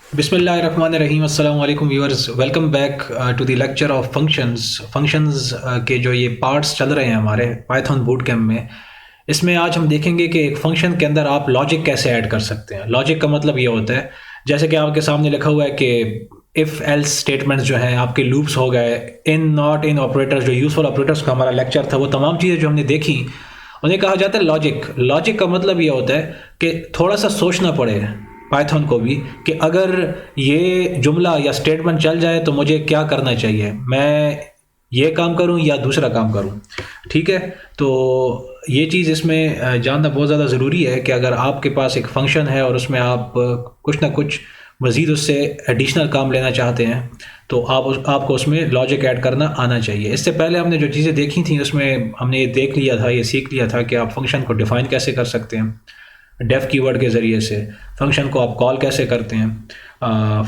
बिस्मिल्लाहिर्रहमानिर्रहीम। अस्सलाम वालेकुम viewers, welcome back to the lecture of functions के जो ये पार्ट्स चल रहे हैं हमारे पाइथन बूट कैम्प में। इसमें आज हम देखेंगे कि एक फंक्शन के अंदर आप लॉजिक कैसे ऐड कर सकते हैं। लॉजिक का मतलब ये होता है, जैसे कि आपके सामने लिखा हुआ है कि इफ़ एल्स स्टेटमेंट्स जो हैं, आपके लूप्स हो गए, इन नॉट इन ऑपरेटर्स, जो यूजफुल ऑपरेटर्स का हमारा लेक्चर था, वो तमाम चीज़ें जो हमने देखी उन्हें कहा जाता है लॉजिक। लॉजिक का मतलब ये होता है कि थोड़ा सा सोचना पड़े पाइथन को भी कि अगर ये जुमला या स्टेटमेंट चल जाए तो मुझे क्या करना चाहिए, मैं ये काम करूं या दूसरा काम करूं। ठीक है, तो ये चीज़ इसमें जानना बहुत ज़्यादा ज़रूरी है कि अगर आपके पास एक फंक्शन है और उसमें आप कुछ ना कुछ मज़ीद उससे एडिशनल काम लेना चाहते हैं तो आपको उसमें लॉजिक ऐड करना आना चाहिए। इससे पहले हमने जो चीज़ें देखी थी उसमें हमने ये देख लिया था, ये सीख लिया था कि आप फंक्शन को डिफ़ाइन कैसे कर सकते हैं डेफ कीवर्ड के ज़रिए से। फंक्शन को आप कॉल कैसे करते हैं,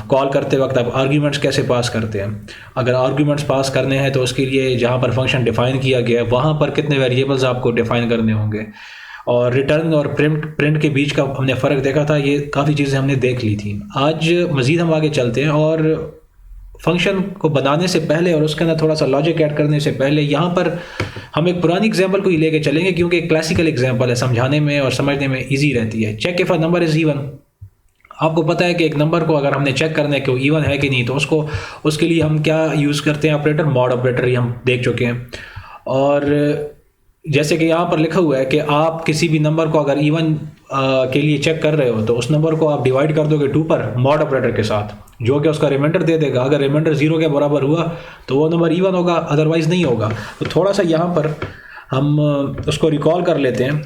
कॉल करते वक्त आप आर्ग्यूमेंट्स कैसे पास करते हैं। अगर आर्ग्यूमेंट्स पास करने हैं तो उसके लिए जहाँ पर फंक्शन डिफ़ाइन किया गया है वहाँ पर कितने वेरिएबल्स आपको डिफ़ाइन करने होंगे, और रिटर्न और प्रिंट के बीच का हमने फ़र्क देखा था। ये काफ़ी चीज़ें हमने देख ली थी। आज मज़ीद हम आगे चलते हैं और फंक्शन को बनाने से पहले और उसके अंदर थोड़ा सा लॉजिक ऐड करने से पहले यहाँ पर हम एक पुरानी एग्जांपल को ही लेके चलेंगे, क्योंकि एक क्लासिकल एग्जांपल है, समझाने में और समझने में इजी रहती है। Check if a number is even. आपको पता है कि एक नंबर को अगर हमने चेक करना है कि वो इवन है कि नहीं, तो उसके लिए हम क्या यूज़ करते हैं, ऑपरेटर, मॉड ऑपरेटर, ही हम देख चुके हैं। और जैसे कि यहाँ पर लिखा हुआ है कि आप किसी भी नंबर को अगर इवन के लिए चेक कर रहे हो तो उस नंबर को आप डिवाइड कर दोगे 2 पर मॉड ऑपरेटर के साथ, जो कि उसका रिमाइंडर दे देगा। अगर रिमाइंडर 0 के बराबर हुआ तो वो नंबर इवन होगा, अदरवाइज़ नहीं होगा। तो थोड़ा सा यहाँ पर हम उसको रिकॉल कर लेते हैं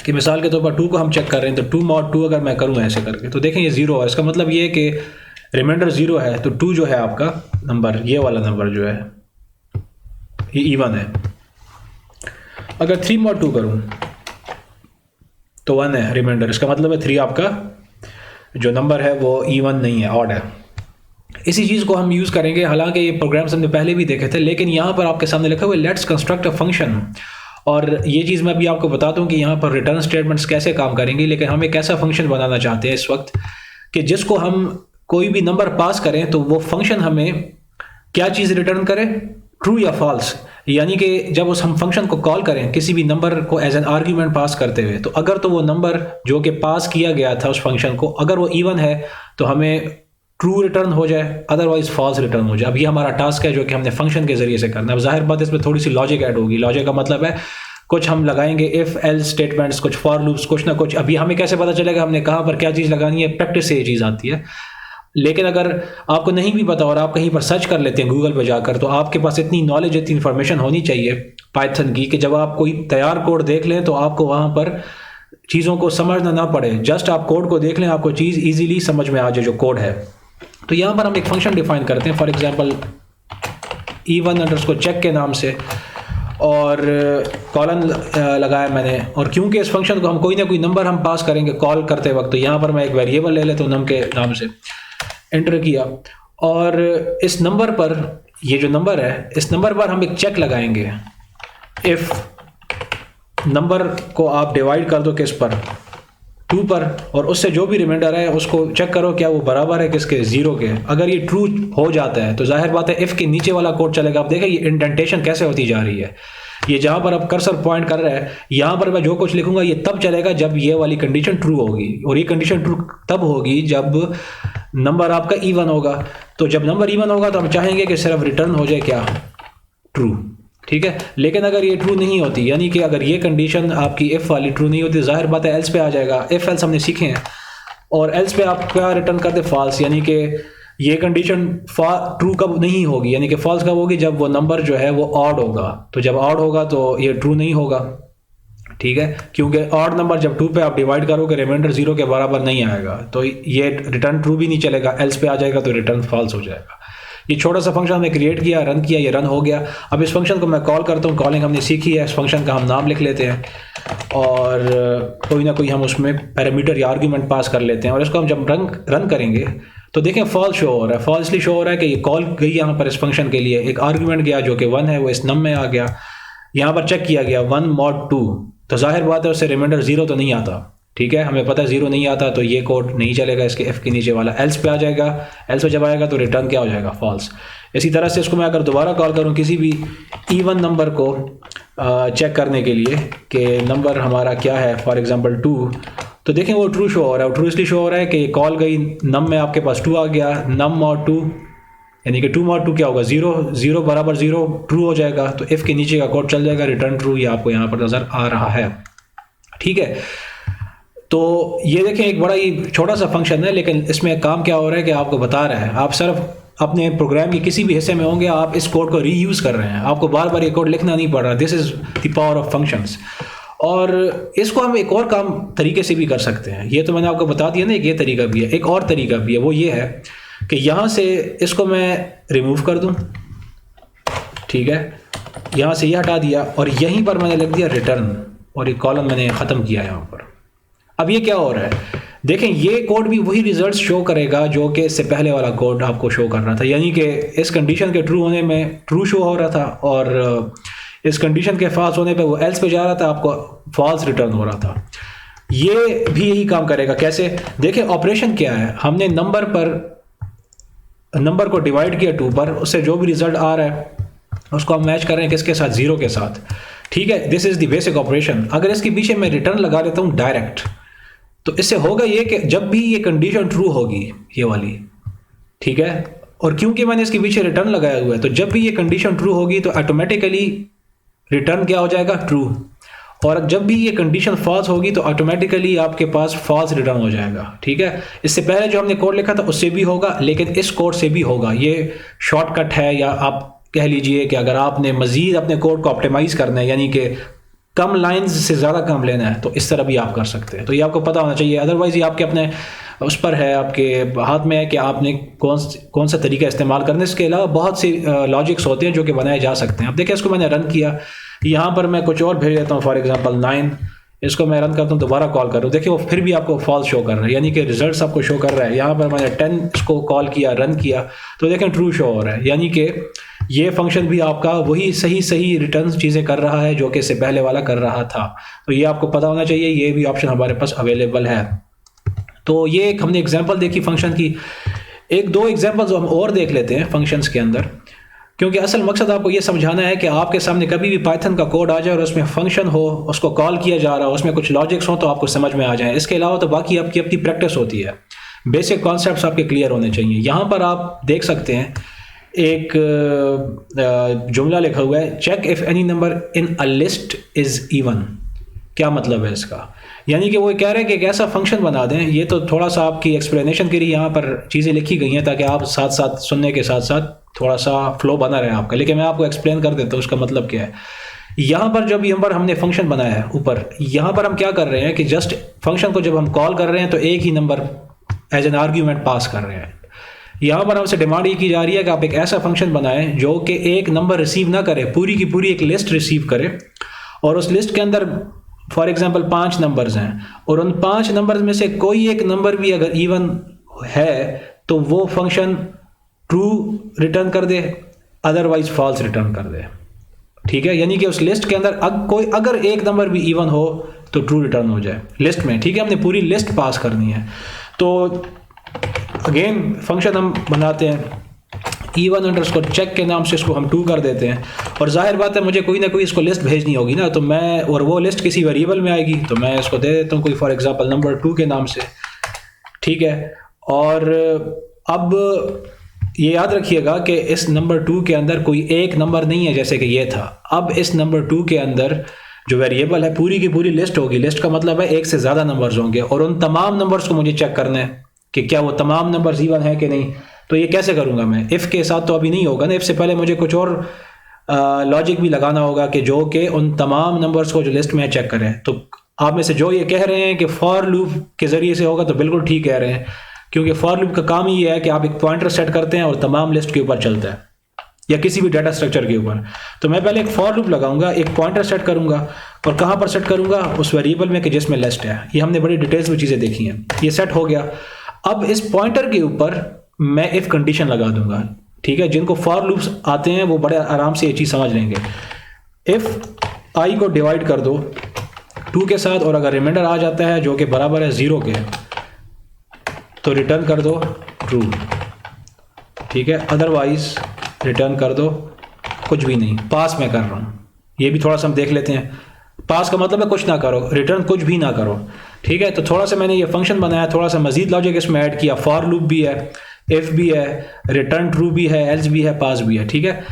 कि मिसाल के तौर पर 2 को हम चेक कर रहे हैं, तो 2 मॉड 2 अगर मैं करूँ ऐसे करके तो देखें ये 0 है। इसका मतलब ये है कि रिमाइंडर 0 है, तो 2 जो है आपका नंबर, ये वाला नंबर जो है ये इवन है। अगर 3 मॉड 2 करूँ तो 1 है रिमाइंडर, इसका मतलब है 3 आपका जो नंबर है वो इवन नहीं है, ऑड है। इसी चीज़ को हम यूज़ करेंगे, हालांकि ये प्रोग्राम्स हमने पहले भी देखे थे, लेकिन यहाँ पर आपके सामने लिखा हुआ है लेट्स कंस्ट्रक्ट अ फंक्शन। और ये चीज़ मैं भी आपको बताता हूँ कि यहाँ पर रिटर्न स्टेटमेंट्स कैसे काम करेंगे। लेकिन हम एक ऐसा फंक्शन बनाना चाहते हैं इस वक्त कि जिसको हम कोई भी नंबर पास करें तो वो फंक्शन हमें क्या चीज़ रिटर्न करे, ट्रू या फॉल्स। यानी कि जब उस हम फंक्शन को कॉल करें किसी भी नंबर को एज एन आर्ग्यूमेंट पास करते हुए, तो अगर तो वो नंबर जो कि पास किया गया था उस फंक्शन को, अगर वो इवन है तो हमें ट्रू रिटर्न हो जाए, अदरवाइज फॉल्स रिटर्न हो जाए। अब ये हमारा टास्क है जो कि हमने फंक्शन के जरिए से करना है। अब जाहिर बात है इसमें थोड़ी सी लॉजिक ऐड होगी। लॉजिक का मतलब है कुछ हम लगाएंगे इफ एल्स स्टेटमेंट्स, कुछ फॉर लूप्स, कुछ ना कुछ। अभी हमें कैसे पता चलेगा हमने कहाँ पर क्या चीज़ लगानी है, प्रैक्टिस से ये चीज़ आती है। लेकिन अगर आपको नहीं भी पता और आप कहीं पर सर्च कर लेते हैं गूगल पर जाकर, तो आपके पास इतनी नॉलेज, इतनी इन्फॉर्मेशन होनी चाहिए पाइथन की कि जब आप कोई तैयार कोड देख लें तो आपको वहाँ पर चीज़ों को समझना ना पड़े। जस्ट आप कोड को देख लें, आपको चीज़ ईजिली समझ में आ जाए जो कोड है। तो यहाँ पर हम एक फंक्शन डिफाइन करते हैं, for example even underscore check के नाम से, और कॉलन लगाया मैंने। और क्योंकि इस फंक्शन को हम कोई ना कोई नंबर हम पास करेंगे कॉल करते वक्त, तो यहाँ पर मैं एक वेरिएबल ले लेता हूँ नम के नाम से, एंटर किया। और इस नंबर पर, ये जो नंबर है इस नंबर पर हम एक चेक लगाएंगे। इफ नंबर को आप डिवाइड कर दो किस पर, 2 पर, और उससे जो भी रिमाइंडर है उसको चेक करो क्या वो बराबर है किसके, 0 के। अगर ये ट्रू हो जाता है तो जाहिर बात है इफ के नीचे वाला कोड चलेगा। आप देखें ये इंडेंटेशन कैसे होती जा रही है। ये जहां पर अब कर्सर पॉइंट कर रहा है, यहां पर मैं जो कुछ लिखूंगा ये तब चलेगा जब ये वाली कंडीशन ट्रू होगी, और ये कंडीशन ट्रू तब होगी जब नंबर आपका इवन होगा। तो जब नंबर इवन होगा तो हम चाहेंगे कि सिर्फ रिटर्न हो जाए क्या, ट्रू। ठीक है, लेकिन अगर ये ट्रू नहीं होती, यानी कि अगर ये कंडीशन आपकी इफ वाली ट्रू नहीं होती, जाहिर बात है एल्स पे आ जाएगा। इफ एल्स हमने सीखे हैं, और एल्स पे आप क्या रिटर्न करते, फॉल्स। यानी कि ये कंडीशन ट्रू कब नहीं होगी, यानी कि फॉल्स कब होगी, जब वो नंबर जो है वो ऑड होगा। तो जब ऑड होगा तो ये ट्रू नहीं होगा। ठीक है, क्योंकि ऑड नंबर जब 2 पे आप डिवाइड करोगे रिमाइंडर 0 के बराबर नहीं आएगा, तो ये रिटर्न ट्रू भी नहीं चलेगा, एल्स पे आ जाएगा तो रिटर्न फॉल्स हो जाएगा। ये छोटा सा फंक्शन हमने क्रिएट किया, रन किया, ये रन हो गया। अब इस फंक्शन को मैं कॉल करता हूँ, कॉलिंग हमने सीखी है। इस फंक्शन का हम नाम लिख लेते हैं और कोई ना कोई हम उसमें पैरामीटर या आर्ग्यूमेंट पास कर लेते हैं, और इसको हम जब रन करेंगे तो देखें फॉल्स शो हो रहा है। फॉल्स इसलिए शो हो रहा है कि ये कॉल गई यहाँ पर इस फंक्शन के लिए, एक आर्ग्यूमेंट गया जो कि 1 है, वो इस नम में आ गया। यहाँ पर चेक किया गया 1 mod 2, तो जाहिर बात है उससे रिमाइंडर 0 तो नहीं आता। ठीक है, हमें पता है 0 नहीं आता तो ये कोड नहीं चलेगा, इसके इफ़ के नीचे वाला एल्स पे आ जाएगा, एल्स पे जब आएगा तो रिटर्न क्या हो जाएगा, फॉल्स। इसी तरह से इसको मैं अगर दोबारा कॉल करूँ किसी भी इवन नंबर को चेक करने के लिए कि नंबर हमारा क्या है, फॉर एग्जांपल 2, तो देखें वो ट्रू शो हो रहा है। ट्रू इसलिए शो हो रहा है कि कॉल गई, नम में आपके पास 2 आ गया, नम और 2 यानी कि 2 mod 2 क्या होगा, 0, 0 बराबर 0 ट्रू हो जाएगा, तो इफ़ के नीचे का कोड चल जाएगा, रिटर्न ट्रू, ये आपको यहाँ पर नज़र आ रहा है। ठीक है, तो ये देखें एक बड़ा ही छोटा सा फंक्शन है, लेकिन इसमें काम क्या हो रहा है कि आपको बता रहा है, आप सिर्फ अपने प्रोग्राम के किसी भी हिस्से में होंगे, आप इस कोड को रीयूज़ कर रहे हैं, आपको बार बार ये कोड लिखना नहीं पड़ रहा। This is the power of functions. और इसको हम एक और काम तरीके से भी कर सकते हैं। ये तो मैंने आपको बता दिया ना, एक ये तरीका भी है, एक और तरीका भी है, वो ये है कि यहाँ से इसको मैं रिमूव कर दूँ, ठीक है, यहाँ से ये हटा दिया और यहीं पर मैंने लिख दिया रिटर्न, और ये कॉलम मैंने ख़त्म किया यहाँ पर। अब ये क्या हो रहा है, देखें ये कोड भी वही रिजल्ट शो करेगा जो कि इससे पहले वाला कोड आपको शो कर रहा था, यानी कि इस कंडीशन के ट्रू होने में ट्रू शो हो रहा था, और इस कंडीशन के फॉल्स होने पे वो एल्स पे जा रहा था, आपको फॉल्स रिटर्न हो रहा था। ये भी यही काम करेगा। कैसे, देखें ऑपरेशन क्या है, हमने नंबर को डिवाइड किया 2 पर, उससे जो भी रिजल्ट आ रहा है उसको हम मैच कर रहे हैं किसके साथ, 0 के साथ। ठीक है, this is the basic operation. अगर इसके पीछे मैं रिटर्न लगा देता हूँ डायरेक्ट, तो इससे होगा ये कि जब भी ये कंडीशन ट्रू होगी, ये वाली, ठीक है, और क्योंकि मैंने इसके पीछे रिटर्न लगाया हुआ है, तो जब भी ये कंडीशन ट्रू होगी तो ऑटोमेटिकली रिटर्न क्या हो जाएगा, ट्रू। और जब भी ये कंडीशन फॉल्स होगी तो ऑटोमेटिकली आपके पास फॉल्स रिटर्न हो जाएगा। ठीक है, इससे पहले जो हमने कोड लिखा था उससे भी होगा, लेकिन इस कोड से भी होगा। ये शॉर्टकट है, या आप कह लीजिए कि अगर आपने मजीद अपने कोड को ऑप्टिमाइज करना है, यानी कि कम लाइंस से ज़्यादा काम लेना है, तो इस तरह भी आप कर सकते हैं। तो ये आपको पता होना चाहिए, अदरवाइज ये आपके अपने उस पर है, आपके हाथ में है कि आपने कौन सा तरीका इस्तेमाल करना है। इसके अलावा बहुत सी लॉजिक्स होते हैं जो कि बनाए जा सकते हैं। अब देखिए इसको मैंने रन किया, यहाँ पर मैं कुछ और भेज देता हूँ, फॉर एग्जांपल 9, इसको मैं रन करता हूँ, दोबारा कॉल कर रहा हूँ, देखिए वो फिर भी आपको फॉल्स शो कर रहा है, यानी कि रिजल्ट्स आपको शो कर रहा है। यहाँ पर मैंने 10 इसको कॉल किया, रन किया, तो देखें ट्रू शो हो रहा है, यानी कि ये फंक्शन भी आपका वही सही रिटर्न चीज़ें कर रहा है जो कि इससे पहले वाला कर रहा था। तो ये आपको पता होना चाहिए, ये भी ऑप्शन हमारे पास अवेलेबल है। तो ये एक हमने एग्जांपल देखी फंक्शन की, एक दो एग्जांपल्स हम और देख लेते हैं फंक्शंस के अंदर, क्योंकि असल मकसद आपको ये समझाना है कि आपके सामने कभी भी पाइथन का कोड आ जाए और उसमें फंक्शन हो, उसको कॉल किया जा रहा हो, उसमें कुछ लॉजिक्स हो तो आपको समझ में आ जाए। इसके अलावा तो बाकी आपकी अपनी प्रैक्टिस होती है, बेसिक कॉन्सेप्ट्स आपके क्लियर होने चाहिए। यहाँ पर आप देख सकते हैं एक जुमला लिखा हुआ है, check if any number in a list is even. क्या मतलब है इसका, यानी कि वो कह रहे हैं कि एक ऐसा फंक्शन बना दें। ये तो थोड़ा सा आपकी एक्सप्लेनेशन के लिए यहाँ पर चीज़ें लिखी गई हैं ताकि आप साथ साथ सुनने के साथ साथ थोड़ा सा फ्लो बना रहे आपका, लेकिन मैं आपको एक्सप्लेन कर देता हूँ उसका मतलब क्या है। यहाँ पर जब यहाँ पर हमने फंक्शन बनाया है ऊपर, यहाँ पर हम क्या कर रहे हैं कि जस्ट फंक्शन को जब हम कॉल कर रहे हैं तो एक ही number as an argument pass कर रहे हैं। यहाँ पर हमसे डिमांड ये की जा रही है कि आप एक ऐसा फंक्शन बनाएं जो कि एक नंबर रिसीव ना करे, पूरी की पूरी एक लिस्ट रिसीव करे, और उस लिस्ट के अंदर फॉर एग्जांपल 5 नंबर्स हैं, और उन 5 नंबर्स में से कोई एक नंबर भी अगर इवन है तो वो फंक्शन ट्रू रिटर्न कर दे, अदरवाइज फॉल्स रिटर्न कर दे। ठीक है, यानी कि उस लिस्ट के अंदर अगर एक नंबर भी इवन हो तो ट्रू रिटर्न हो जाए लिस्ट में। ठीक है, हमने पूरी लिस्ट पास करनी है। तो अगेन फंक्शन हम बनाते हैं even अंडरस्कोर चेक के नाम से, इसको हम 2 कर देते हैं, और जाहिर बात है मुझे कोई ना कोई इसको लिस्ट भेजनी होगी ना, तो मैं, और वो लिस्ट किसी वेरिएबल में आएगी, तो मैं इसको दे देता हूँ कोई फॉर एग्जांपल नंबर 2 के नाम से। ठीक है, और अब ये याद रखिएगा कि इस नंबर 2 के अंदर कोई एक नंबर नहीं है जैसे कि ये था। अब इस नंबर 2 के अंदर जो वेरिएबल है पूरी की पूरी लिस्ट होगी। लिस्ट का मतलब है एक से ज़्यादा नंबर्स होंगे, और उन तमाम नंबर्स को मुझे चेक करना है कि क्या वो तमाम नंबर्स इवन है कि नहीं। तो ये कैसे करूँगा मैं, इफ़ के साथ तो अभी नहीं होगा ना, इफ़ से पहले मुझे कुछ और लॉजिक भी लगाना होगा कि जो कि उन तमाम नंबर्स को जो लिस्ट में चेक करें। तो आप में से जो ये कह रहे हैं कि फॉर लूप के ज़रिए से होगा, तो बिल्कुल ठीक कह रहे हैं, क्योंकि फॉर लूप का काम ही है कि आप एक पॉइंटर सेट करते हैं और तमाम लिस्ट के ऊपर चलता है, या किसी भी डाटा स्ट्रक्चर के ऊपर। तो मैं पहले एक फॉर लूप लगाऊंगा, एक पॉइंटर सेट करूंगा, और कहाँ पर सेट करूंगा, उस वेरिएबल में कि जिसमें लिस्ट है। ये हमने बड़ी डिटेल्स में चीज़ें देखी हैं। ये सेट हो गया। अब इस पॉइंटर के ऊपर मैं इफ़ कंडीशन लगा दूंगा। ठीक है, जिनको फॉर लूप्स आते हैं वो बड़े आराम से ये चीज़ समझ लेंगे। इफ़ आई को डिवाइड कर दो 2 के साथ, और अगर रिमाइंडर आ जाता है जो कि बराबर है 0 के, तो रिटर्न कर दो ट्रू, ठीक है। अदरवाइज रिटर्न कर दो कुछ भी नहीं। पास मैं कर रहा हूँ, ये भी थोड़ा सा हम देख लेते हैं। पास का मतलब है कुछ ना करो, रिटर्न कुछ भी ना करो, ठीक है। तो थोड़ा सा मैंने ये फंक्शन बनाया, थोड़ा सा मजीद लॉजिक इसमें ऐड किया। फॉर लूप भी है, इफ भी है, रिटर्न ट्रू भी है, एल्स भी है, पास भी है, ठीक है।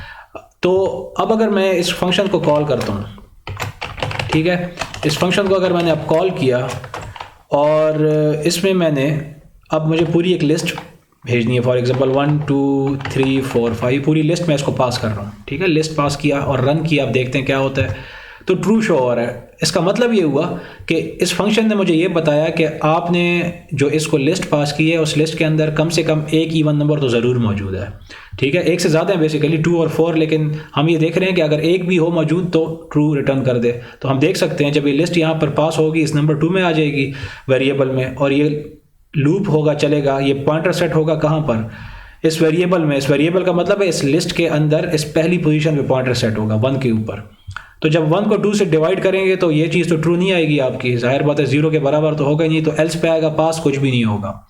तो अब अगर मैं इस फंक्शन को कॉल करता हूँ, ठीक है, इस फंक्शन को अगर मैंने अब कॉल किया और इसमें मैंने अब मुझे पूरी एक लिस्ट भेजनी है, फॉर एग्जांपल 1 2 3 4 5 पूरी लिस्ट मैं इसको पास कर रहा हूँ, ठीक है। लिस्ट पास किया और रन किया, अब देखते हैं क्या होता है। तो ट्रू शो हो रहा है। इसका मतलब ये हुआ कि इस फंक्शन ने मुझे ये बताया कि आपने जो इसको लिस्ट पास की है, उस लिस्ट के अंदर कम से कम एक इवन नंबर तो ज़रूर मौजूद है, ठीक है। एक से ज़्यादा है बेसिकली 2 और 4, लेकिन हम ये देख रहे हैं कि अगर एक भी हो मौजूद तो ट्रू रिटर्न कर दे। तो हम देख सकते हैं जब ये लिस्ट यहाँ पर पास होगी, इस नंबर 2 में आ जाएगी वेरिएबल में, और ये लूप होगा, चलेगा, ये पॉइंटर सेट होगा कहाँ पर, इस वेरिएबल में। इस वेरिएबल का मतलब है इस लिस्ट के अंदर इस पहली पोजीशन पे पॉइंटर सेट होगा 1 के ऊपर। तो जब 1 को 2 से डिवाइड करेंगे तो ये चीज़ तो ट्रू नहीं आएगी आपकी, जाहिर बात है 0 के बराबर तो होगा ही नहीं, तो एल्स पे आएगा, पास कुछ भी नहीं होगा।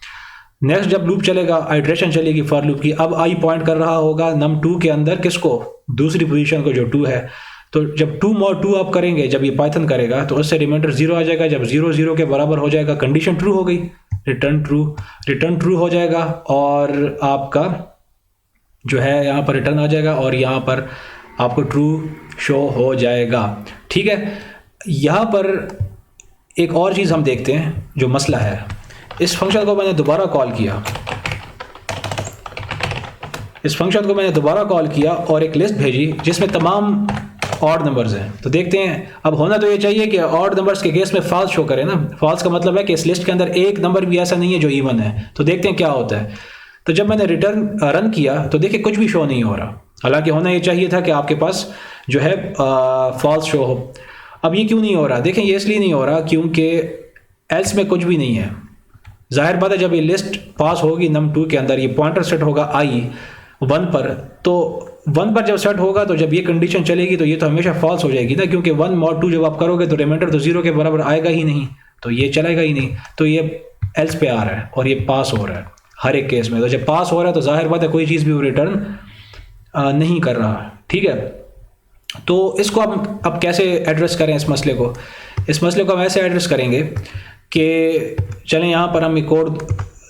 नेक्स्ट जब लूप चलेगा, आइट्रेशन चलेगी फॉर लूप की, अब आई पॉइंट कर रहा होगा num2 के अंदर किसको, दूसरी पोजीशन को जो 2 है। तो जब 2 mod 2 आप करेंगे, जब ये पाइथन करेगा तो उससे रिमाइंडर 0 आ जाएगा। जब 0 0 के बराबर हो जाएगा, कंडीशन ट्रू हो गई, रिटर्न ट्रू हो जाएगा, और आपका जो है यहाँ पर रिटर्न आ जाएगा, और यहाँ पर आपको ट्रू शो हो जाएगा, ठीक है। यहाँ पर एक और चीज़ हम देखते हैं जो मसला है। इस फंक्शन को मैंने दोबारा कॉल किया, और एक लिस्ट भेजी जिसमें तमाम ऑड नंबर्स हैं। तो देखते हैं, अब होना तो ये चाहिए कि ऑड नंबर्स के केस में फॉल्स शो करे ना। फॉल्स का मतलब है कि इस लिस्ट के अंदर एक नंबर भी ऐसा नहीं है जो इवन है। तो देखते हैं क्या होता है। तो जब मैंने रन किया तो देखिए कुछ भी शो नहीं हो रहा, हालांकि होना ये चाहिए था कि आपके पास जो है फॉल्स शो हो। अब ये क्यों नहीं हो रहा? देखें, ये इसलिए नहीं हो रहा क्योंकि एल्स में कुछ भी नहीं है। जाहिर बात है जब ये लिस्ट पास होगी num2 के अंदर, ये पॉइंटर सेट होगा i 1 पर, तो 1 पर जब सेट होगा तो जब ये कंडीशन चलेगी तो ये तो हमेशा फॉल्स हो जाएगी ना, क्योंकि 1 mod 2 जब आप करोगे तो रिमाइंडर तो 0 के बराबर आएगा ही नहीं, तो ये चलेगा ही नहीं। तो ये एल्स पे आ रहा है और ये पास हो रहा है हर एक केस में। तो जब पास हो रहा है तो जाहिर बात है कोई चीज़ भी वो रिटर्न नहीं कर रहा, ठीक है। तो इसको हम अब कैसे एड्रेस करें इस मसले को? इस मसले को हम ऐसे एड्रेस करेंगे कि चलें यहाँ पर हम ये कोड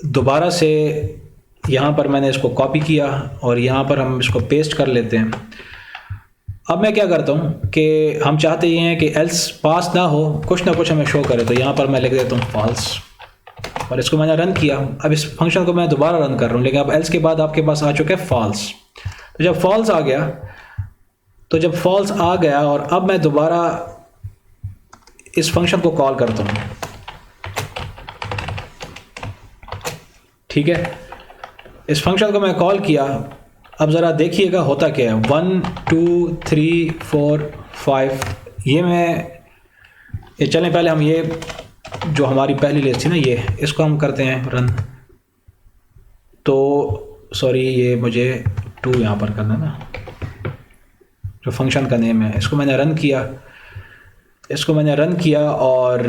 दोबारा से, यहाँ पर मैंने इसको कॉपी किया और यहाँ पर हम इसको पेस्ट कर लेते हैं। अब मैं क्या करता हूँ कि हम चाहते ये हैं कि एल्स पास ना हो, कुछ ना कुछ हमें शो करे, तो यहाँ पर मैं लिख देता हूँ फॉल्स, और इसको मैंने रन किया। अब इस फंक्शन को मैं दोबारा रन कर रहा हूँ, लेकिन अब एल्स के बाद आपके पास आ चुका है फॉल्स। तो जब फॉल्स आ गया और अब मैं दोबारा इस फंक्शन को कॉल करता हूँ, ठीक है। इस फंक्शन को मैं कॉल किया, अब ज़रा देखिएगा होता क्या है। 1 2 3 4 5 ये चलें पहले हम ये जो हमारी पहली लिस्ट थी ना, ये इसको हम करते हैं रन। तो सॉरी, ये मुझे 2 यहाँ पर करना है ना, जो फंक्शन का नेम है। इसको मैंने रन किया और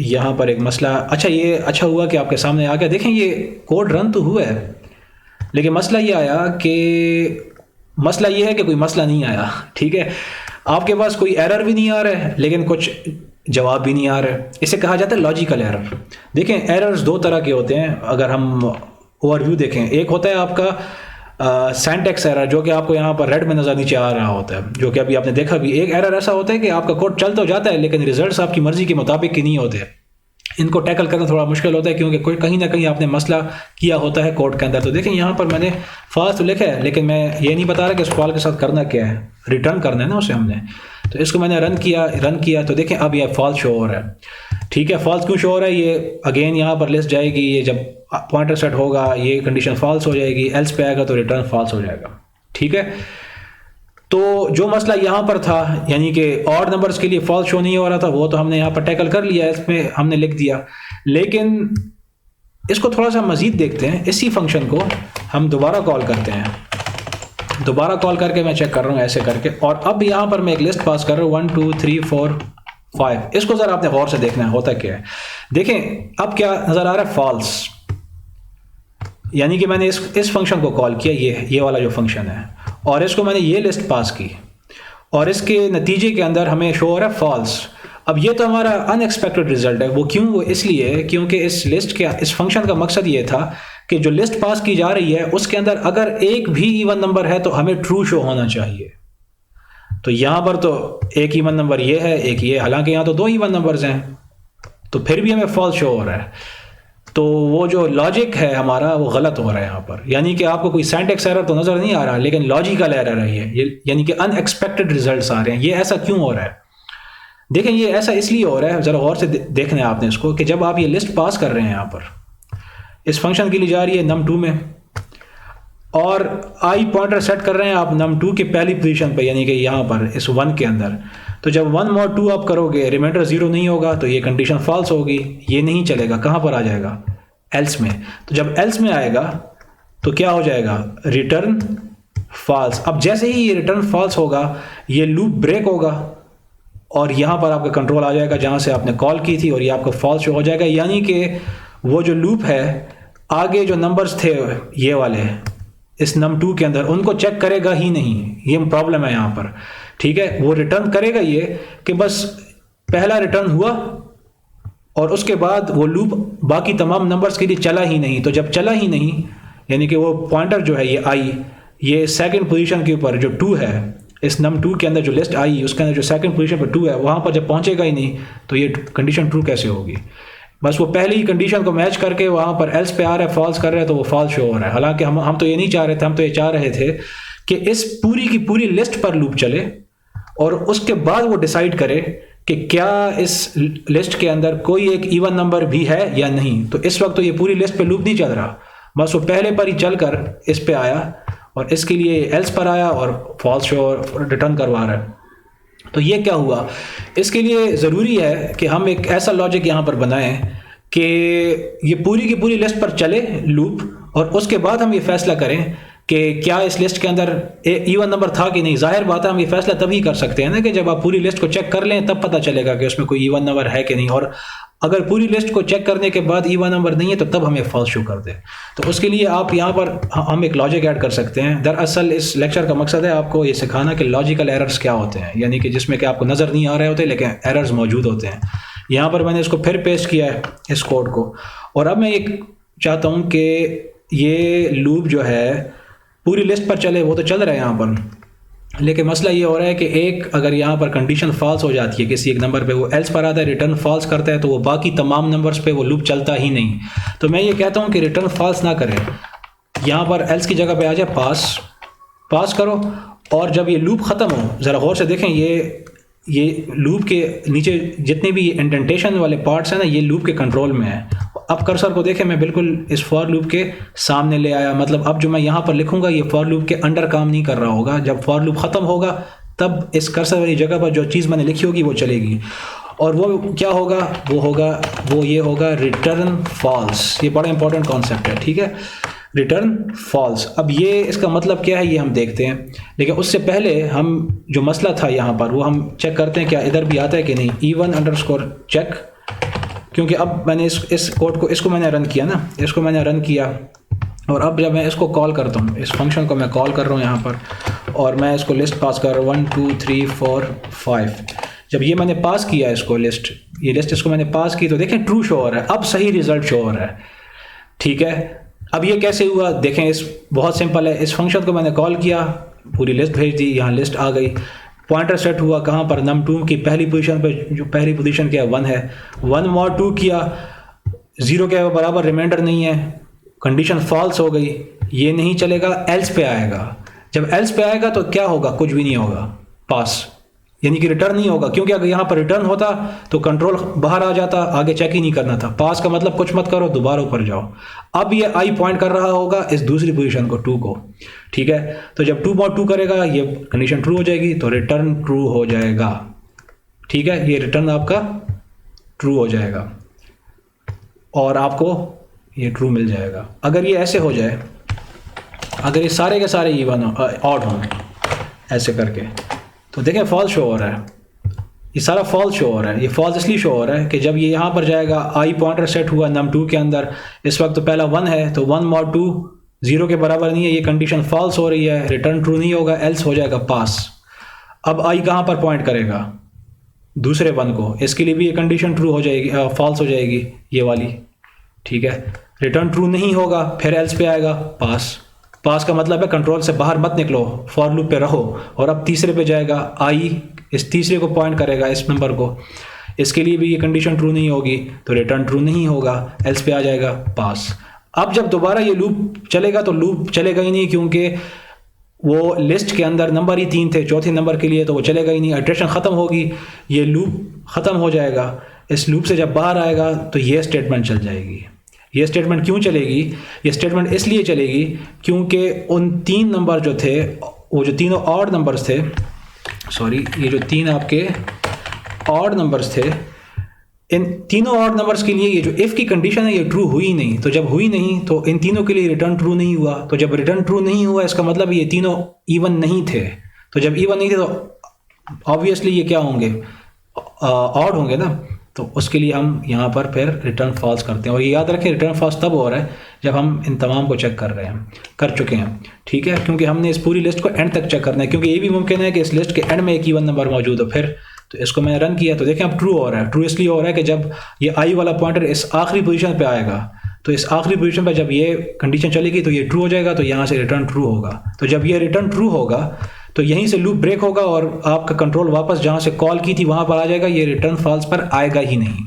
यहाँ पर एक मसला, अच्छा ये अच्छा हुआ कि आपके सामने आ गया। देखें ये कोड रन तो हुआ है, लेकिन मसला ये है कि कोई मसला नहीं आया, ठीक है। आपके पास कोई एरर भी नहीं आ रहा है, लेकिन कुछ जवाब भी नहीं आ रहा है। इसे कहा जाता है लॉजिकल एरर। देखें एरर्स 2 तरह के होते हैं, अगर हम ओवरव्यू देखें। एक होता है आपका सिंटैक्स एरर, जो कि आपको यहाँ पर रेड में नज़र नीचे आ रहा होता है, जो कि अभी आपने देखा भी। एक एरर ऐसा होता है कि आपका कोड चल तो जाता है, लेकिन रिजल्ट्स आपकी मर्जी के मुताबिक की नहीं होते। इनको टैकल करना थोड़ा मुश्किल होता है, क्योंकि कोई कहीं ना कहीं आपने मसला किया होता है कोड के अंदर। तो देखें यहाँ पर मैंने फॉल्स तो लिखा है, लेकिन मैं ये नहीं बता रहा कि उस फॉल्स के साथ करना क्या है, रिटर्न करना है ना उसे हमने। तो इसको मैंने रन किया तो देखें अब ये फॉल्स शो हो रहा है, ठीक है। फॉल्स क्यों शो हो रहा है? ये अगेन यहाँ पर लिस्ट जाएगी, ये जब पॉइंटर सेट होगा ये कंडीशन फॉल्स हो जाएगी, एल्स पे आएगा तो रिटर्न फॉल्स हो जाएगा, ठीक है। तो जो मसला यहाँ पर था, यानी कि ऑड नंबर्स के लिए फॉल्स शो नहीं हो रहा था, वो तो हमने यहाँ पर टैकल कर लिया, इसमें हमने लिख दिया। लेकिन इसको थोड़ा सा मजीद देखते हैं। इसी फंक्शन को हम दोबारा कॉल करते हैं, दोबारा कॉल करके मैं चेक कर रहा हूँ ऐसे करके, और अब यहाँ पर मैं एक लिस्ट पास कर रहा हूँ 1 2 3 4 5। इसको ज़रा आपने गौर से देखना है होता क्या है। देखें अब क्या नज़र आ रहा है, फॉल्स, यानी कि मैंने इस फंक्शन को कॉल किया, ये वाला जो फंक्शन है, और इसको मैंने ये लिस्ट पास की और इसके नतीजे के अंदर हमें शो हो रहा है फॉल्स। अब ये तो हमारा अनएक्सपेक्टेड रिजल्ट है। वो क्यों? वो इसलिए क्योंकि इस फंक्शन का मकसद ये था कि जो लिस्ट पास की जा रही है उसके अंदर अगर एक भी इवन नंबर है तो हमें ट्रू शो होना चाहिए। तो यहां पर तो एक इवन नंबर ये है, एक ये, हालांकि यहां तो 2 इवन नंबर्स हैं, तो फिर भी हमें फॉल्स शो हो रहा है। तो वो जो लॉजिक है हमारा वो गलत हो रहा है यहाँ पर, यानी कि आपको कोई सिंटैक्स एरर तो नज़र नहीं आ रहा, लेकिन लॉजिकल एरर है ये, यानी कि अनएक्सपेक्टेड रिजल्ट्स आ रहे हैं। ये ऐसा क्यों हो रहा है? देखें, ये ऐसा इसलिए हो रहा है, ज़रा गौर से देखना है आपने इसको, कि जब आप ये लिस्ट पास कर रहे हैं यहाँ पर, इस फंक्शन के लिए जा रही है num2 में, और आई पॉइंटर सेट कर रहे हैं आप num2 के पहली पोजीशन पे, यानी कि यहाँ पर इस 1 के अंदर। तो जब 1 mod 2 आप करोगे, रिमाइंडर 0 नहीं होगा, तो ये कंडीशन फॉल्स होगी, ये नहीं चलेगा। कहाँ पर आ जाएगा? एल्स में। तो जब एल्स में आएगा तो क्या हो जाएगा? Return false. अब जैसे ही ये रिटर्न फॉल्स होगा, ये लूप ब्रेक होगा और यहाँ पर आपका कंट्रोल आ जाएगा जहाँ से आपने कॉल की थी, और ये आपका फॉल्स शो हो जाएगा। यानी कि वो जो लूप है आगे जो नंबर्स थे ये वाले इस num2 के अंदर, उनको चेक करेगा ही नहीं। ये प्रॉब्लम है यहाँ पर, ठीक है। वो रिटर्न करेगा ये कि बस पहला रिटर्न हुआ और उसके बाद वो लूप बाकी तमाम नंबर्स के लिए चला ही नहीं। तो जब चला ही नहीं, यानी कि वो पॉइंटर जो है ये आई, ये सेकंड पोजीशन के ऊपर जो 2 है, इस num2 के अंदर जो लिस्ट आई उसके अंदर जो सेकंड पोजीशन पर 2 है, वहाँ पर जब पहुँचेगा ही नहीं, तो ये कंडीशन ट्रू कैसे होगी? बस वो पहले ही कंडीशन को मैच करके वहाँ पर एल्स पे आ रहा है, फॉल्स कर रहा है, तो वो फॉल्स शो हो रहा है। हालांकि हम तो ये नहीं चाह रहे थे, हम तो ये चाह रहे थे कि इस पूरी की पूरी लिस्ट पर लूप चले और उसके बाद वो डिसाइड करे कि क्या इस लिस्ट के अंदर कोई एक इवन नंबर भी है या नहीं। तो इस वक्त तो ये पूरी लिस्ट पे लूप नहीं चल रहा, बस वो पहले पर ही चलकर इस पे आया और इसके लिए एल्स पर आया और फॉल्स शो रिटर्न करवा रहा है। तो ये क्या हुआ? इसके लिए ज़रूरी है कि हम एक ऐसा लॉजिक यहाँ पर बनाएं कि ये पूरी की पूरी लिस्ट पर चले लूप, और उसके बाद हम ये फैसला करें कि क्या इस लिस्ट के अंदर इवन नंबर था कि नहीं। जाहिर बात है हम ये फैसला तभी कर सकते हैं ना कि जब आप पूरी लिस्ट को चेक कर लें, तब पता चलेगा कि उसमें कोई इवन नंबर है कि नहीं। और अगर पूरी लिस्ट को चेक करने के बाद इवन नंबर नहीं है तो तब हमें फॉल्स शो कर दे। तो उसके लिए आप यहाँ पर हम एक लॉजिक ऐड कर सकते हैं। दरअसल इस लेक्चर का मकसद है आपको ये सिखाना कि लॉजिकल एरर्स क्या होते हैं, यानी कि जिसमें कि आपको नज़र नहीं आ रहे होते लेकिन एरर्स मौजूद होते हैं। यहाँ पर मैंने इसको फिर पेस्ट किया है इस कोड को, और अब मैं एक चाहता हूँ कि ये लूप जो है पूरी लिस्ट पर चले। वो तो चल रहा है यहाँ पर, लेकिन मसला ये हो रहा है कि एक अगर यहाँ पर कंडीशन फॉल्स हो जाती है किसी एक नंबर पे, वो एल्स पर आता है, रिटर्न फॉल्स करता है, तो वो बाकी तमाम नंबर्स पे वो लूप चलता ही नहीं। तो मैं ये कहता हूँ कि रिटर्न फॉल्स ना करें, यहाँ पर एल्स की जगह पे आ जाए पास करो, और जब ये लूप ख़त्म हो, ज़रा गौर से देखें, ये लूप के नीचे जितने भी इंडेंटेशन वाले पार्ट्स हैं ना, ये लूप के कंट्रोल में है। अब कर्सर को देखें, मैं बिल्कुल इस फॉर लूप के सामने ले आया, मतलब अब जो मैं यहाँ पर लिखूंगा ये फॉर लूप के अंडर काम नहीं कर रहा होगा। जब फॉर लूप ख़त्म होगा तब इस कर्सर वाली जगह पर जो चीज़ मैंने लिखी होगी वो चलेगी, और वो क्या होगा? वो ये होगा रिटर्न फॉल्स। ये बड़ा इंपॉर्टेंट कॉन्सेप्ट है, ठीक है, रिटर्न फॉल्स। अब ये इसका मतलब क्या है ये हम देखते हैं, लेकिन उससे पहले हम जो मसला था यहाँ पर वो हम चेक करते हैं क्या इधर भी आता है कि नहीं। E1 अंडरस्कोर चेक, क्योंकि अब मैंने इस कोड को इसको मैंने रन किया ना, इसको मैंने रन किया, और अब जब मैं इसको कॉल करता हूँ, इस फंक्शन को मैं कॉल कर रहा हूँ यहाँ पर, और मैं इसको लिस्ट पास कर रहा हूँ 1 2 3 4 5। जब ये मैंने पास किया इसको ये लिस्ट इसको मैंने पास की, तो देखें ट्रू शो हो रहा है, अब सही रिजल्ट शो हो रहा है, ठीक है। अब ये कैसे हुआ देखें, बहुत सिंपल है। इस फंक्शन को मैंने कॉल किया, पूरी लिस्ट भेज दी, यहाँ लिस्ट आ गई, पॉइंटर सेट हुआ कहाँ पर? num2 की पहली पोजीशन पे, जो पहली पोजीशन क्या है 1 है। 1 mod 2 किया, 0 के बराबर रिमाइंडर नहीं है, कंडीशन फॉल्स हो गई, ये नहीं चलेगा, एल्स पे आएगा। जब एल्स पे आएगा तो क्या होगा? कुछ भी नहीं होगा, पास, यानी कि रिटर्न नहीं होगा, क्योंकि अगर यहाँ पर रिटर्न होता तो कंट्रोल बाहर आ जाता, आगे चेक ही नहीं करना था। पास का मतलब कुछ मत करो, दोबारा ऊपर जाओ। अब ये आई पॉइंट कर रहा होगा इस दूसरी पोजीशन को 2 को, ठीक है। तो जब 2 mod 2 करेगा ये कंडीशन ट्रू हो जाएगी, तो रिटर्न ट्रू हो जाएगा, ठीक है। ये रिटर्न आपका ट्रू हो जाएगा और आपको ये ट्रू मिल जाएगा। अगर ये ऐसे हो जाए, अगर ये सारे के सारे इवन ऑड हों ऐसे करके, तो देखें फॉल्स शो हो रहा है, ये सारा फॉल्स शो हो रहा है। ये फॉल्स इसलिए शो हो रहा है कि जब ये यहाँ पर जाएगा आई पॉइंटर सेट हुआ num2 के अंदर, इस वक्त तो पहला 1 है, तो 1 mod 2 0 के बराबर नहीं है, ये कंडीशन फॉल्स हो रही है, रिटर्न ट्रू नहीं होगा, एल्स हो जाएगा पास। अब आई कहाँ पर पॉइंट करेगा? दूसरे 1 को, इसके लिए भी ये कंडीशन ट्रू हो जाएगी, फॉल्स हो जाएगी ये वाली, ठीक है। रिटर्न ट्रू नहीं होगा, फिर एल्स पे आएगा पास। पास का मतलब है कंट्रोल से बाहर मत निकलो, फॉर लूप पे रहो। और अब तीसरे पे जाएगा, आई इस तीसरे को पॉइंट करेगा, इस नंबर को, इसके लिए भी ये कंडीशन ट्रू नहीं होगी, तो रिटर्न ट्रू नहीं होगा, एल्स पे आ जाएगा पास। अब जब दोबारा ये लूप चलेगा तो लूप चलेगा ही नहीं, क्योंकि वो लिस्ट के अंदर नंबर ही 3 थे, चौथे नंबर के लिए, तो वो चलेगा ही नहीं, इटरेशन ख़त्म होगी, ये लूप ख़त्म हो जाएगा। इस लूप से जब बाहर आएगा तो ये स्टेटमेंट चल जाएगी। ये स्टेटमेंट क्यों चलेगी? ये स्टेटमेंट इसलिए चलेगी क्योंकि उन 3 नंबर जो थे, वो जो तीनों ऑड नंबर्स थे, सॉरी, ये जो 3 आपके ऑड नंबर्स थे, इन तीनों ऑड नंबर्स के लिए ये जो इफ़ की कंडीशन है ये ट्रू हुई नहीं। तो जब हुई नहीं तो इन तीनों के लिए रिटर्न ट्रू नहीं हुआ। तो जब रिटर्न ट्रू नहीं हुआ, इसका मतलब ये तीनों इवन नहीं थे। तो जब इवन नहीं थे तो ऑब्वियसली ये क्या होंगे? ऑड होंगे ना। तो उसके लिए हम यहाँ पर फिर रिटर्न फॉल्स करते हैं। और ये याद रखें, रिटर्न फॉल्स तब हो रहा है जब हम इन तमाम को चेक कर रहे हैं, कर चुके हैं, ठीक है। क्योंकि हमने इस पूरी लिस्ट को एंड तक चेक करना है, क्योंकि ये भी मुमकिन है कि इस लिस्ट के एंड में एक इवन नंबर मौजूद हो। फिर तो इसको मैंने रन किया तो देखें अब ट्रू हो रहा है। ट्रू इसलिए हो रहा है कि जब ये आई वाला पॉइंटर इस आखिरी पोजीशन पे आएगा, तो इस आखिरी पोजीशन पे जब ये कंडीशन चलेगी तो ये ट्रू हो जाएगा, तो यहाँ से रिटर्न ट्रू होगा। तो जब ये रिटर्न ट्रू होगा तो यहीं से लूप ब्रेक होगा और आपका कंट्रोल वापस जहाँ से कॉल की थी वहाँ पर आ जाएगा, ये रिटर्न फॉल्स पर आएगा ही नहीं,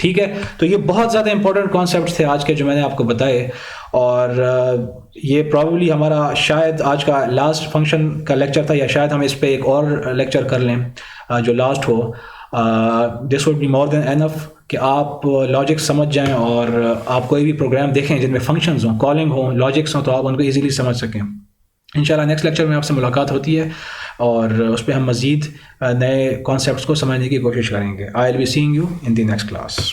ठीक है। तो ये बहुत ज़्यादा इंपॉर्टेंट कॉन्सेप्ट्स थे आज के जो मैंने आपको बताए, और ये प्रॉब्ली हमारा शायद आज का लास्ट फंक्शन का लेक्चर था, या शायद हम इस पे एक और लेक्चर कर लें जो लास्ट हो। This would be more than enough कि आप लॉजिक समझ जाएं और आप कोई भी प्रोग्राम देखें जिनमें फंक्शंस हों, कॉलिंग हों, लॉजिक्स हों, तो आप उनको ईजिली समझ सकें। इंशाल्लाह नेक्स्ट लेक्चर में आपसे मुलाकात होती है और उस पर हम मज़ीद नए कॉन्सेप्ट्स को समझने की कोशिश करेंगे। I will be seeing you in the next class.